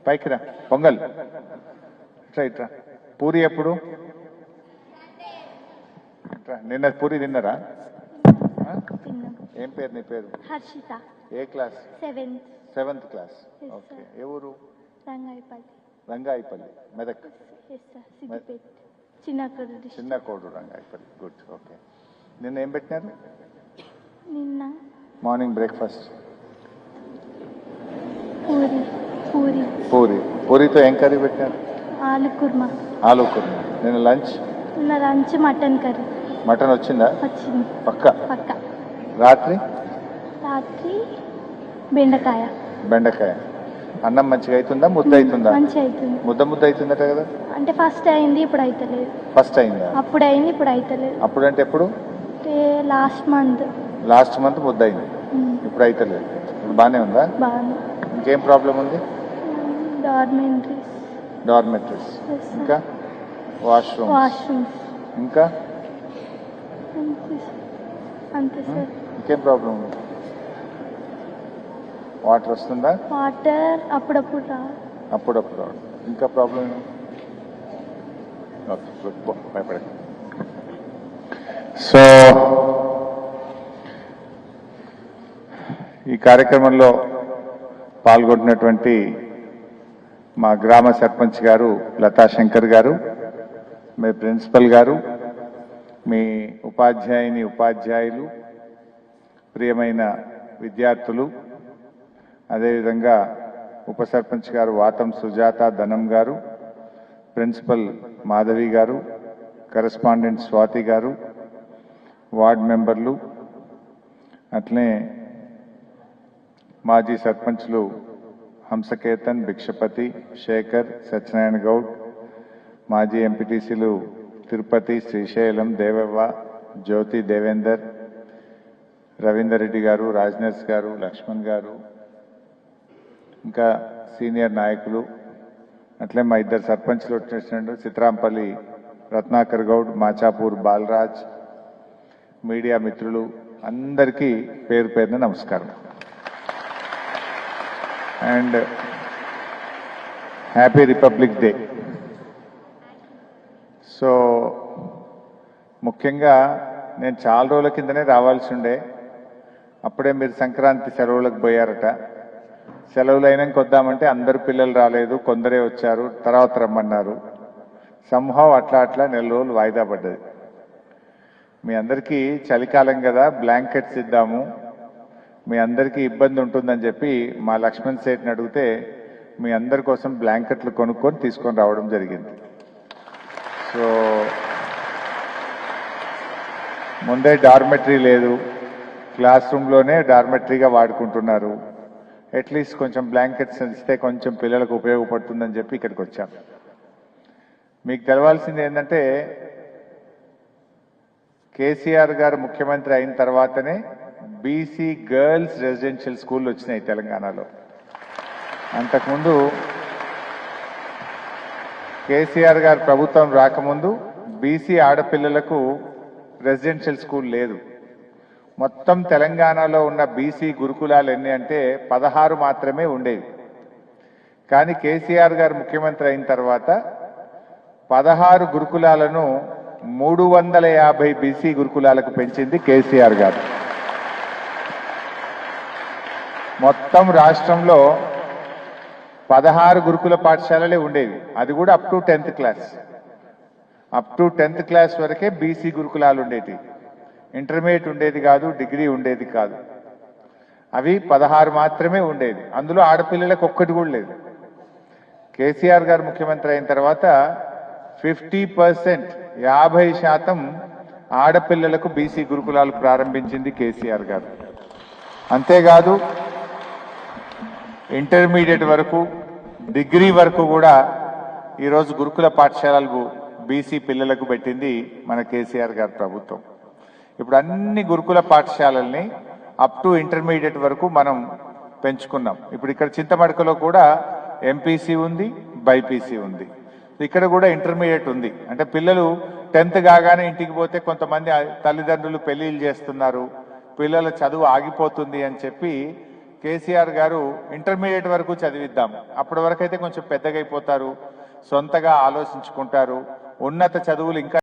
పైకి రా. పొంగల్ ఇట్రా ఇట్రా. పూరి ఎప్పుడు? నిన్న పూరి తిన్నారా? ఏం పేరు నీ పేరు? హర్షిత. ఏ క్లాస్? Seventh class. ఓకే. ఏ ఊరు? రంగాయిపల్లి మెదక్. చిన్న కోడు రంగాయిపల్లి. గుడ్. ఓకే. నిన్న ఏం పెట్టినారు? నిన్న మార్నింగ్ బ్రేక్ఫాస్ట్ పూరి. పూరితో ఏం కర్రీ పెట్టారు? ఆలు కుర్మా. నిన్న లంచ్? Mutton curry. మటన్ వచ్చిందా? వచ్చింది. పక్క. రాత్రి బెండకాయ. అన్నం మంచిగా అవుతుందా? ముద్ద అవుతుందా? మంచిగా అవుతుంది. ముద్ద అవుతుందట కదా? అంటే ఫస్ట్ అయింది, ఇప్పుడు అవుతలేదు. ఫస్ట్ అయిందా? అప్పుడు అయింది, ఇప్పుడు అవుతలేదు. అప్పుడు అంటే ఎప్పుడు? లాస్ట్ మంత్ ముద్ద అయింది, ఇప్పుడు అవుతలేదు. ఇప్పుడు బాగానే ఉందా? బాగానే. ఇంకేం ప్రాబ్లం ఉంది? డార్మెంటరీస్. ఇంకా వాష్రూమ్స్. ఇంకా అంతే సార్. ఇంకేం ప్రాబ్లం ఉంది? వాటర్ వస్తుందా? వాటర్ అప్పుడప్పుడు రాదు. ఇంకా ప్రాబ్లం? భయపడదు. సో ఈ కార్యక్రమంలో పాల్గొంటున్నటువంటి మా గ్రామ సర్పంచ్ గారు లతా శంకర్ గారు, మీ ప్రిన్సిపల్ గారు, మీ ఉపాధ్యాయులు, ప్రియమైన విద్యార్థులు, అదేవిధంగా ఉప సర్పంచ్ గారు వాతం సుజాత ధనం గారు, ప్రిన్సిపల్ మాధవి గారు, కరెస్పాండెంట్ స్వాతి గారు, వార్డ్ మెంబర్లు, అట్లనే మాజీ సర్పంచ్లు హంసకేతన్, భిక్షపతి, శేఖర్, సత్యనారాయణ గౌడ్, మాజీ ఎంపీటీసీలు తిరుపతి, శ్రీశైలం, దేవవ్వ, జ్యోతి, దేవేందర్, రవీందర్ రెడ్డి గారు, రాజ్నర్స్ గారు, లక్ష్మణ్ గారు, ఇంకా సీనియర్ నాయకులు, అట్లే మా ఇద్దరు సర్పంచ్లు వచ్చేసినట్టు సిత్రాంపల్లి రత్నాకర్ గౌడ్, మాచాపూర్ బాలరాజ్, మీడియా మిత్రులు అందరికీ పేరు పేరున నమస్కారం. And happy republic day. So ముఖ్యంగా నేను చాలా రోజుల కిందనే రావాల్సి ఉండే, అప్పుడే మీరు సంక్రాంతి సెలవులకు పోయారట. సెలవులు అయినాక వద్దామంటే అందరు పిల్లలు రాలేదు, కొందరే వచ్చారు, తర్వాత రమ్మన్నారు. సంహవ్ అట్లా నెల రోజులు వాయిదా పడ్డది. మీ అందరికీ చలికాలం కదా, బ్లాంకెట్స్ ఇద్దాము, మీ అందరికీ ఇబ్బంది ఉంటుందని చెప్పి మా లక్ష్మణ్ సేట్ని అడిగితే మీ అందరి కోసం బ్లాంకెట్లు కొనుక్కొని తీసుకొని రావడం జరిగింది. సో ముందే డార్మెటరీ లేదు, క్లాస్ రూమ్లోనే డార్మెటరీగా వాడుకుంటున్నారు. అట్లీస్ట్ కొంచెం బ్లాంకెట్స్ ఇస్తే కొంచెం పిల్లలకు ఉపయోగపడుతుందని చెప్పి ఇక్కడికి వచ్చాం. మీకు తెలవాల్సింది ఏంటంటే కేసీఆర్ గారు ముఖ్యమంత్రి అయిన తర్వాతనే బీసీ గర్ల్స్ రెసిడెన్షియల్ స్కూల్ వచ్చినాయి తెలంగాణలో. అంతకుముందు కేసీఆర్ గారు ప్రభుత్వం రాకముందు బీసీ ఆడపిల్లలకు రెసిడెన్షియల్ స్కూల్ లేదు. మొత్తం తెలంగాణలో ఉన్న బీసీ గురుకులాలు ఎన్ని అంటే 16 మాత్రమే ఉండేవి. కానీ కేసీఆర్ గారు ముఖ్యమంత్రి అయిన తర్వాత 16 గురుకులాలను 350 బీసీ గురుకులాలకు పెంచింది కేసీఆర్ గారు. మొత్తం రాష్ట్రంలో 16 గురుకుల పాఠశాలలే ఉండేవి, అది కూడా up to 10th class. Up to 10th class వరకే బీసీ గురుకులాలు ఉండేవి. ఇంటర్మీడియట్ ఉండేది కాదు, డిగ్రీ ఉండేది కాదు. అవి 16 మాత్రమే ఉండేది. అందులో ఆడపిల్లలకు ఒక్కటి కూడా లేదు. కేసీఆర్ గారు ముఖ్యమంత్రి అయిన తర్వాత 50%, 50% ఆడపిల్లలకు బీసీ గురుకులాలు ప్రారంభించింది కేసీఆర్ గారు. అంతేకాదు ఇంటర్మీడియట్ వరకు, డిగ్రీ వరకు కూడా ఈరోజు గురుకుల పాఠశాలలకు బీసీ పిల్లలకు పెట్టింది మన కేసీఆర్ గారి ప్రభుత్వం. ఇప్పుడు అన్ని గురుకుల పాఠశాలల్ని అప్ టు ఇంటర్మీడియట్ వరకు మనం పెంచుకున్నాం. ఇప్పుడు ఇక్కడ చింతమడకలో కూడా ఎంపీసీ ఉంది, బైపీసీ ఉంది. ఇక్కడ కూడా ఇంటర్మీడియట్ ఉంది. అంటే పిల్లలు 10th కాగానే ఇంటికి పోతే కొంతమంది తల్లిదండ్రులు పెళ్లిళ్ళు చేస్తున్నారు, పిల్లల చదువు ఆగిపోతుంది అని చెప్పి కేసీఆర్ గారు ఇంటర్మీడియట్ వరకు చదివిద్దాం, అప్పటి వరకు అయితే కొంచెం పెద్దగా అయిపోతారు, సొంతగా ఆలోచించుకుంటారు, ఉన్నత చదువులు ఇంకా